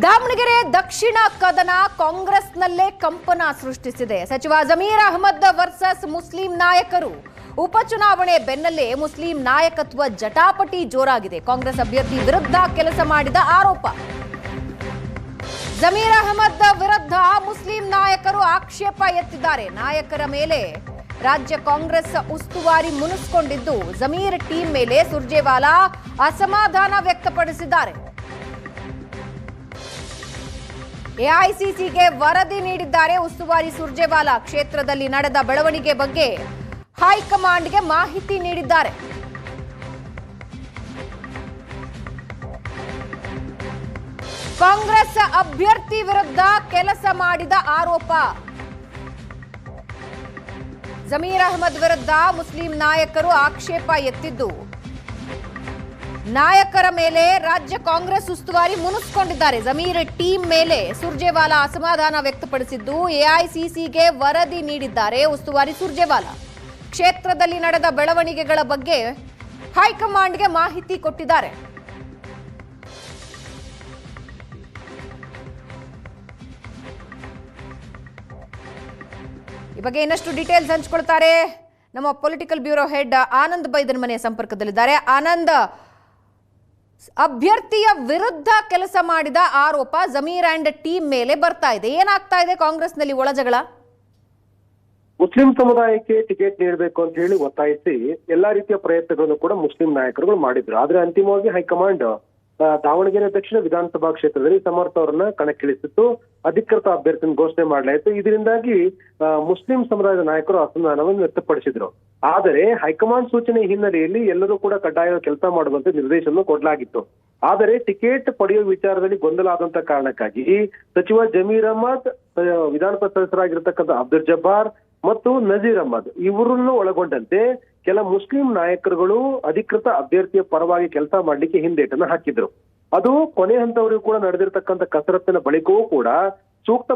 ದಾವಣಗೆರೆ ದಕ್ಷಿಣ ಕದನ ಕಾಂಗ್ರೆಸ್ನಲ್ಲೇ ಕಂಪನ ಸೃಷ್ಟಿಸಿದೆ. ಸಚಿವ ಜಮೀರ್ ಅಹಮದ್ ವರ್ಸಸ್ ಮುಸ್ಲಿಂ ನಾಯಕರು. ಉಪಚುನಾವಣೆ ಬೆನ್ನಲ್ಲೇ ಮುಸ್ಲಿಂ ನಾಯಕತ್ವ ಜಟಾಪಟಿ ಜೋರಾಗಿದೆ. ಕಾಂಗ್ರೆಸ್ ಅಭ್ಯರ್ಥಿ ವಿರುದ್ಧ ಕೆಲಸ ಮಾಡಿದ ಆರೋಪ. ಜಮೀರ್ ಅಹಮದ್ ವಿರುದ್ಧ ಮುಸ್ಲಿಂ ನಾಯಕರು ಆಕ್ಷೇಪ ಎತ್ತಿದ್ದಾರೆ. ನಾಯಕರ ಮೇಲೆ ರಾಜ್ಯ ಕಾಂಗ್ರೆಸ್ ಉಸ್ತುವಾರಿ ಮುನಿಸಿಕೊಂಡಿದ್ದು, ಜಮೀರ್ ಟೀಮ್ ಮೇಲೆ ಸುರ್ಜೇವಾಲಾ ಅಸಮಾಧಾನ ವ್ಯಕ್ತಪಡಿಸಿದ್ದಾರೆ. ಎಐಸಿಸಿಗೆ ವರದಿ ನೀಡಿದ್ದಾರೆ ಉಸ್ತುವಾರಿ ಸುರ್ಜೇವಾಲಾ. ಕ್ಷೇತ್ರದಲ್ಲಿ ನಡೆದ ಬೆಳವಣಿಗೆ ಬಗ್ಗೆ ಹೈಕಮಾಂಡ್ಗೆ ಮಾಹಿತಿ ನೀಡಿದ್ದಾರೆ. ಕಾಂಗ್ರೆಸ್ ಅಭ್ಯರ್ಥಿ ವಿರುದ್ಧ ಕೆಲಸ ಮಾಡಿದ ಆರೋಪ. ಜಮೀರ್ ಅಹಮದ್ ವಿರುದ್ಧ ಮುಸ್ಲಿಂ ನಾಯಕರು ಆಕ್ಷೇಪ ಎತ್ತಿದ್ದು, ನಾಯಕರ ಮೇಲೆ ರಾಜ್ಯ ಕಾಂಗ್ರೆಸ್ ಉಸ್ತುವಾರಿ ಮುನಿಸಿಕೊಂಡಿದ್ದಾರೆ. ಜಮೀರ್ ಟೀಮ್ ಮೇಲೆ ಸುರ್ಜೇವಾಲಾ ಅಸಮಾಧಾನ ವ್ಯಕ್ತಪಡಿಸಿದ್ದು, ಎಐಸಿಸಿಗೆ ವರದಿ ನೀಡಿದ್ದಾರೆ ಉಸ್ತುವಾರಿ ಸುರ್ಜೇವಾಲಾ. ಕ್ಷೇತ್ರದಲ್ಲಿ ನಡೆದ ಬೆಳವಣಿಗೆಗಳ ಬಗ್ಗೆ ಹೈಕಮಾಂಡ್ಗೆ ಮಾಹಿತಿ ಕೊಟ್ಟಿದ್ದಾರೆ. ಈ ಬಗ್ಗೆ ಇನ್ನಷ್ಟು ಡೀಟೇಲ್ಸ್ ಹಂಚಿಕೊಳ್ತಾರೆ ನಮ್ಮ ಪೊಲಿಟಿಕಲ್ ಬ್ಯೂರೋ ಹೆಡ್ ಆನಂದ್ ಬೈದನ್ ಮನೆಯ ಸಂಪರ್ಕದಲ್ಲಿದ್ದಾರೆ. ಆನಂದ್, ಅಭ್ಯರ್ಥಿಯ ವಿರುದ್ಧ ಕೆಲಸ ಮಾಡಿದ ಆರೋಪ ಜಮೀರ್ ಅಂಡ್ ಟೀಮ್ ಮೇಲೆ ಬರ್ತಾ ಇದೆ. ಏನಾಗ್ತಾ ಇದೆ ಕಾಂಗ್ರೆಸ್ನಲ್ಲಿ ಒಳಜಗಳ? ಮುಸ್ಲಿಂ ಸಮುದಾಯಕ್ಕೆ ಟಿಕೆಟ್ ನೀಡಬೇಕು ಅಂತ ಹೇಳಿ ಒತ್ತಾಯಿಸಿ ಎಲ್ಲಾ ರೀತಿಯ ಪ್ರಯತ್ನಗಳನ್ನು ಕೂಡ ಮುಸ್ಲಿಂ ನಾಯಕರುಗಳು ಮಾಡಿದ್ರು. ಆದ್ರೆ ಅಂತಿಮವಾಗಿ ಹೈಕಮಾಂಡ್ ದಾವಣಗೆರೆ ದಕ್ಷಿಣ ವಿಧಾನಸಭಾ ಕ್ಷೇತ್ರದಲ್ಲಿ ಸಮರ್ಥ ಅವರನ್ನ ಕಣಕ್ಕಿಳಿಸಿತ್ತು. ಅಧಿಕೃತ ಅಭ್ಯರ್ಥಿಯನ್ನು ಘೋಷಣೆ ಮಾಡಲಾಯಿತು. ಇದರಿಂದಾಗಿ ಮುಸ್ಲಿಂ ಸಮುದಾಯದ ನಾಯಕರು ಅಸಮಾಧಾನವನ್ನು ವ್ಯಕ್ತಪಡಿಸಿದ್ರು. ಆದರೆ ಹೈಕಮಾಂಡ್ ಸೂಚನೆ ಹಿನ್ನೆಲೆಯಲ್ಲಿ ಎಲ್ಲರೂ ಕೂಡ ಕಡ್ಡಾಯ ಕೆಲಸ ಮಾಡುವಂತೆ ನಿರ್ದೇಶನ ಕೊಡಲಾಗಿತ್ತು. ಆದರೆ ಟಿಕೆಟ್ ಪಡೆಯುವ ವಿಚಾರದಲ್ಲಿ ಗೊಂದಲ ಆದಂತ ಕಾರಣಕ್ಕಾಗಿ ಸಚಿವ ಜಮೀರ್ ಅಹಮದ್, ವಿಧಾನ ಪರಿಷತ್ ಸದಸ್ಯರಾಗಿರ್ತಕ್ಕಂಥ ಅಬ್ದುಲ್ ಜಬ್ಬಾರ್ ಮತ್ತು ನಜೀರ್ ಅಹಮದ್ ಇವರನ್ನು ಒಳಗೊಂಡಂತೆ ಕೆಲ ಮುಸ್ಲಿಂ ನಾಯಕರುಗಳು ಅಧಿಕೃತ ಅಭ್ಯರ್ಥಿಯ ಪರವಾಗಿ ಕೆಲಸ ಮಾಡ್ಲಿಕ್ಕೆ ಹಿಂದೇಟನ್ನು ಹಾಕಿದ್ರು. ಅದು ಕೊನೆ ಹಂತವರೆಗೂ ಕೂಡ ನಡೆದಿರ್ತಕ್ಕಂಥ ಕಸರತ್ತಿನ ಬಳಿಕವೂ ಕೂಡ ಸೂಕ್ತ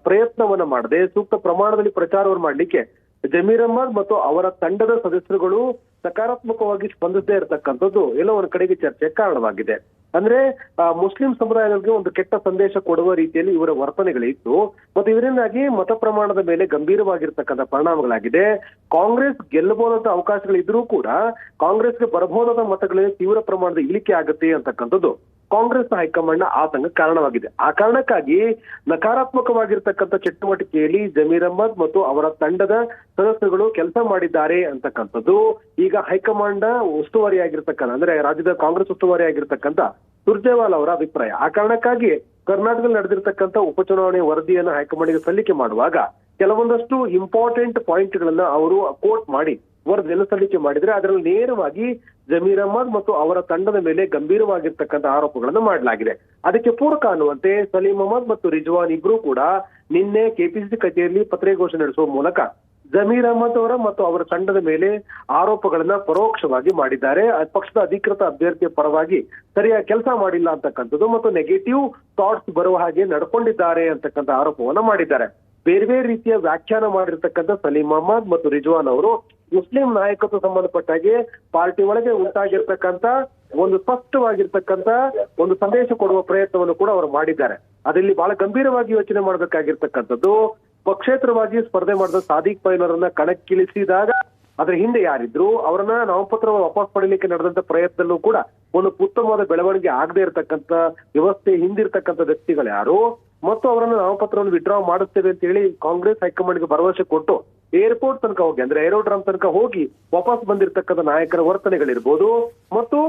ಪ್ರಯತ್ನವನ್ನ ಮಾಡದೆ ಸೂಕ್ತ ಪ್ರಮಾಣದಲ್ಲಿ ಪ್ರಚಾರವನ್ನು ಮಾಡ್ಲಿಕ್ಕೆ ಜಮೀರ್ ಅಹಮದ್ ಮತ್ತು ಅವರ ತಂಡದ ಸದಸ್ಯರುಗಳು ಸಕಾರಾತ್ಮಕವಾಗಿ ಸ್ಪಂದಿಸದೇ ಇರತಕ್ಕಂಥದ್ದು ಎಲ್ಲೋ ಒಂದ್ ಕಡೆಗೆ ಚರ್ಚೆಗೆ ಕಾರಣವಾಗಿದೆ. ಅಂದ್ರೆ ಮುಸ್ಲಿಂ ಸಮುದಾಯಗಳಿಗೆ ಒಂದು ಕೆಟ್ಟ ಸಂದೇಶ ಕೊಡುವ ರೀತಿಯಲ್ಲಿ ಇವರ ವರ್ತನೆಗಳಿತ್ತು ಮತ್ತು ಇದರಿಂದಾಗಿ ಮತ ಪ್ರಮಾಣದ ಮೇಲೆ ಗಂಭೀರವಾಗಿರ್ತಕ್ಕಂಥ ಪರಿಣಾಮಗಳಾಗಿದೆ. ಕಾಂಗ್ರೆಸ್ ಗೆಲ್ಲಬಹುದಂತ ಅವಕಾಶಗಳಿದ್ರೂ ಕೂಡ ಕಾಂಗ್ರೆಸ್ಗೆ ಬರಬಹುದಾದ ಮತಗಳಲ್ಲಿ ತೀವ್ರ ಪ್ರಮಾಣದ ಇಳಿಕೆ ಆಗುತ್ತೆ ಅಂತಕ್ಕಂಥದ್ದು ಕಾಂಗ್ರೆಸ್ ಹೈಕಮಾಂಡ್ ನ ಆತಂಕ ಕಾರಣವಾಗಿದೆ. ಆ ಕಾರಣಕ್ಕಾಗಿ ನಕಾರಾತ್ಮಕವಾಗಿರ್ತಕ್ಕಂಥ ಚಟುವಟಿಕೆಯಲ್ಲಿ ಜಮೀರ್ ಅಹಮದ್ ಮತ್ತು ಅವರ ತಂಡದ ಸದಸ್ಯರುಗಳು ಕೆಲಸ ಮಾಡಿದ್ದಾರೆ ಅಂತಕ್ಕಂಥದ್ದು ಈಗ ಹೈಕಮಾಂಡ್ ಉಸ್ತುವಾರಿಯಾಗಿರ್ತಕ್ಕಂಥ ಅಂದ್ರೆ ರಾಜ್ಯದ ಕಾಂಗ್ರೆಸ್ ಉಸ್ತುವಾರಿಯಾಗಿರ್ತಕ್ಕಂಥ ಸುರ್ಜೇವಾಲಾ ಅವರ ಅಭಿಪ್ರಾಯ. ಆ ಕಾರಣಕ್ಕಾಗಿ ಕರ್ನಾಟಕದಲ್ಲಿ ನಡೆದಿರ್ತಕ್ಕಂಥ ಉಪಚುನಾವಣೆ ವರದಿಯನ್ನು ಹೈಕಮಾಂಡ್ಗೆ ಸಲ್ಲಿಕೆ ಮಾಡುವಾಗ ಕೆಲವೊಂದಷ್ಟು ಇಂಪಾರ್ಟೆಂಟ್ ಪಾಯಿಂಟ್ ಗಳನ್ನ ಅವರು ಕೋಟ್ ಮಾಡಿ ವರದಿಯನ್ನು ಸಲ್ಲಿಕೆ ಮಾಡಿದ್ರೆ ಅದರಲ್ಲಿ ನೇರವಾಗಿ ಜಮೀರ್ ಅಹಮದ್ ಮತ್ತು ಅವರ ತಂಡದ ಮೇಲೆ ಗಂಭೀರವಾಗಿರ್ತಕ್ಕಂಥ ಆರೋಪಗಳನ್ನು ಮಾಡಲಾಗಿದೆ. ಅದಕ್ಕೆ ಪೂರಕ ಅನ್ನುವಂತೆ ಸಲೀಂ ಅಹಮದ್ ಮತ್ತು ರಿಜ್ವಾನ್ ಇಬ್ರು ಕೂಡ ನಿನ್ನೆ ಕೆಪಿಸಿಸಿ ಕಚೇರಿಯಲ್ಲಿ ಪತ್ರಿಕಾಗೋಷ್ಠಿ ನಡೆಸುವ ಮೂಲಕ ಜಮೀರ್ ಅಹಮದ್ ಅವರ ಮತ್ತು ಅವರ ತಂಡದ ಮೇಲೆ ಆರೋಪಗಳನ್ನ ಪರೋಕ್ಷವಾಗಿ ಮಾಡಿದ್ದಾರೆ. ಪಕ್ಷದ ಅಧಿಕೃತ ಅಭ್ಯರ್ಥಿಯ ಪರವಾಗಿ ಸರಿಯಾಗಿ ಕೆಲಸ ಮಾಡಿಲ್ಲ ಅಂತಕ್ಕಂಥದ್ದು ಮತ್ತು ನೆಗೆಟಿವ್ ಥಾಟ್ಸ್ ಬರುವ ಹಾಗೆ ನಡ್ಕೊಂಡಿದ್ದಾರೆ ಅಂತಕ್ಕಂಥ ಆರೋಪವನ್ನ ಮಾಡಿದ್ದಾರೆ. ಬೇರೆ ಬೇರೆ ರೀತಿಯ ವ್ಯಾಖ್ಯಾನ ಮಾಡಿರ್ತಕ್ಕಂಥ ಸಲೀಂ ಅಹಮದ್ ಮತ್ತು ರಿಜ್ವಾನ್ ಅವರು ಮುಸ್ಲಿಂ ನಾಯಕತ್ವ ಸಂಬಂಧಪಟ್ಟಾಗೆ ಪಾರ್ಟಿ ಒಳಗೆ ಉಂಟಾಗಿರ್ತಕ್ಕಂಥ ಒಂದು ಸ್ಪಷ್ಟವಾಗಿರ್ತಕ್ಕಂಥ ಒಂದು ಸಂದೇಶ ಕೊಡುವ ಪ್ರಯತ್ನವನ್ನು ಕೂಡ ಅವರು ಮಾಡಿದ್ದಾರೆ. ಅದರಲ್ಲಿ ಬಹಳ ಗಂಭೀರವಾಗಿ ಯೋಚನೆ ಮಾಡಬೇಕಾಗಿರ್ತಕ್ಕಂಥದ್ದು ಪಕ್ಷೇತರವಾಗಿ ಸ್ಪರ್ಧೆ ಮಾಡಿದ ಸಾದಿಕ್ ಪೈಲರನ್ನ ಕಣಕ್ಕಿಳಿಸಿದಾಗ ಅದ್ರ ಹಿಂದೆ ಯಾರಿದ್ರು, ಅವರನ್ನ ನಾಮಪತ್ರ ವಾಪಸ್ ಪಡೀಲಿಕ್ಕೆ ನಡೆದಂತ ಪ್ರಯತ್ನಲ್ಲೂ ಕೂಡ ಒಂದು ಉತ್ತಮವಾದ ಬೆಳವಣಿಗೆ ಆಗದೆ ಇರತಕ್ಕಂತ ವ್ಯವಸ್ಥೆ ಹಿಂದಿರ್ತಕ್ಕಂಥ ವ್ಯಕ್ತಿಗಳು ಯಾರು ಮತ್ತು ಅವರನ್ನ ನಾಮಪತ್ರವನ್ನು ವಿಡ್ರಾ ಮಾಡುತ್ತೇವೆ ಅಂತ ಹೇಳಿ ಕಾಂಗ್ರೆಸ್ ಹೈಕಮಾಂಡ್ಗೆ ಭರವಸೆ ಕೊಟ್ಟು ಏರ್ಪೋರ್ಟ್ ತನಕ ಹೋಗಿ ಅಂದ್ರೆ ಏರೋಡ್ರಾಮ್ ತನಕ ಹೋಗಿ ವಾಪಸ್ ಬಂದಿರತಕ್ಕಂಥ ನಾಯಕರ ವರ್ತನೆಗಳಿರ್ಬೋದು ಮತ್ತು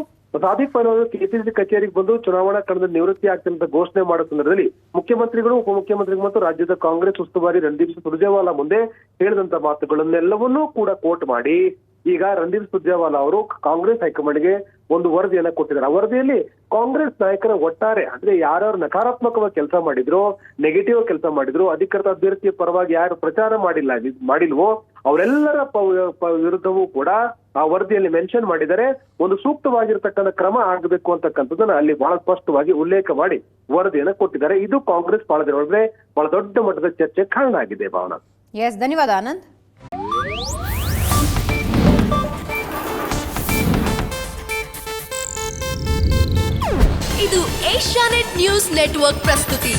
ಸಾದಿಕ್ ಪೈಲ್ ಅವರು ಕೆಪಿಸಿಸಿ ಕಚೇರಿಗೆ ಬಂದು ಚುನಾವಣಾ ಕಣದಲ್ಲಿ ನಿವೃತ್ತಿ ಆಗ್ತಾರೆ ಅಂತ ಘೋಷಣೆ ಮಾಡೋ ಸಂದರ್ಭದಲ್ಲಿ ಮುಖ್ಯಮಂತ್ರಿಗಳು ಉಪಮುಖ್ಯಮಂತ್ರಿಗಳು ಮತ್ತು ರಾಜ್ಯದ ಕಾಂಗ್ರೆಸ್ ಉಸ್ತುವಾರಿ ರಣದೀಪ್ ಸುರ್ಜೇವಾಲಾ ಮುಂದೆ ಹೇಳಿದಂತ ಮಾತುಗಳನ್ನೆಲ್ಲವನ್ನೂ ಕೂಡ ಕೋಟ್ ಮಾಡಿ ಈಗ ರಣದೀಪ್ ಸುರ್ಜೇವಾಲಾ ಅವರು ಕಾಂಗ್ರೆಸ್ ಹೈಕಮಾಂಡ್ಗೆ ಒಂದು ವರದಿಯನ್ನ ಕೊಟ್ಟಿದ್ದಾರೆ. ಆ ವರದಿಯಲ್ಲಿ ಕಾಂಗ್ರೆಸ್ ನಾಯಕರ ಒಟ್ಟಾರೆ ಅಂದ್ರೆ ಯಾರ್ಯಾರು ನಕಾರಾತ್ಮಕವಾಗಿ ಕೆಲಸ ಮಾಡಿದ್ರು, ನೆಗೆಟಿವ್ ಕೆಲಸ ಮಾಡಿದ್ರು, ಅಧಿಕೃತ ಅಭ್ಯರ್ಥಿಯ ಪರವಾಗಿ ಯಾರು ಪ್ರಚಾರ ಮಾಡಿಲ್ವೋ ಅವರೆಲ್ಲರ ವಿರುದ್ಧವೂ ಕೂಡ ಆ ವರದಿಯಲ್ಲಿ ಮೆನ್ಷನ್ ಮಾಡಿದರೆ ಒಂದು ಸೂಕ್ತವಾಗಿರ್ತಕ್ಕಂಥ ಕ್ರಮ ಆಗಬೇಕು ಅಂತಕ್ಕಂಥದ್ದನ್ನ ಅಲ್ಲಿ ಬಹಳ ಸ್ಪಷ್ಟವಾಗಿ ಉಲ್ಲೇಖ ಮಾಡಿ ವರದಿಯನ್ನ ಕೊಟ್ಟಿದ್ದಾರೆ. ಇದು ಕಾಂಗ್ರೆಸ್ ಪಾಳದೊಳಗೆ ಬಹಳ ದೊಡ್ಡ ಮಟ್ಟದ ಚರ್ಚೆ ಕಾರಣ ಆಗಿದೆ. ಭಾವನಾ. ಎಸ್, ಧನ್ಯವಾದ ಆನಂದ್. ಇದು ಏಷ್ಯಾನೆಟ್ ನ್ಯೂಸ್ ನೆಟ್ವರ್ಕ್ ಪ್ರಸ್ತುತಿ.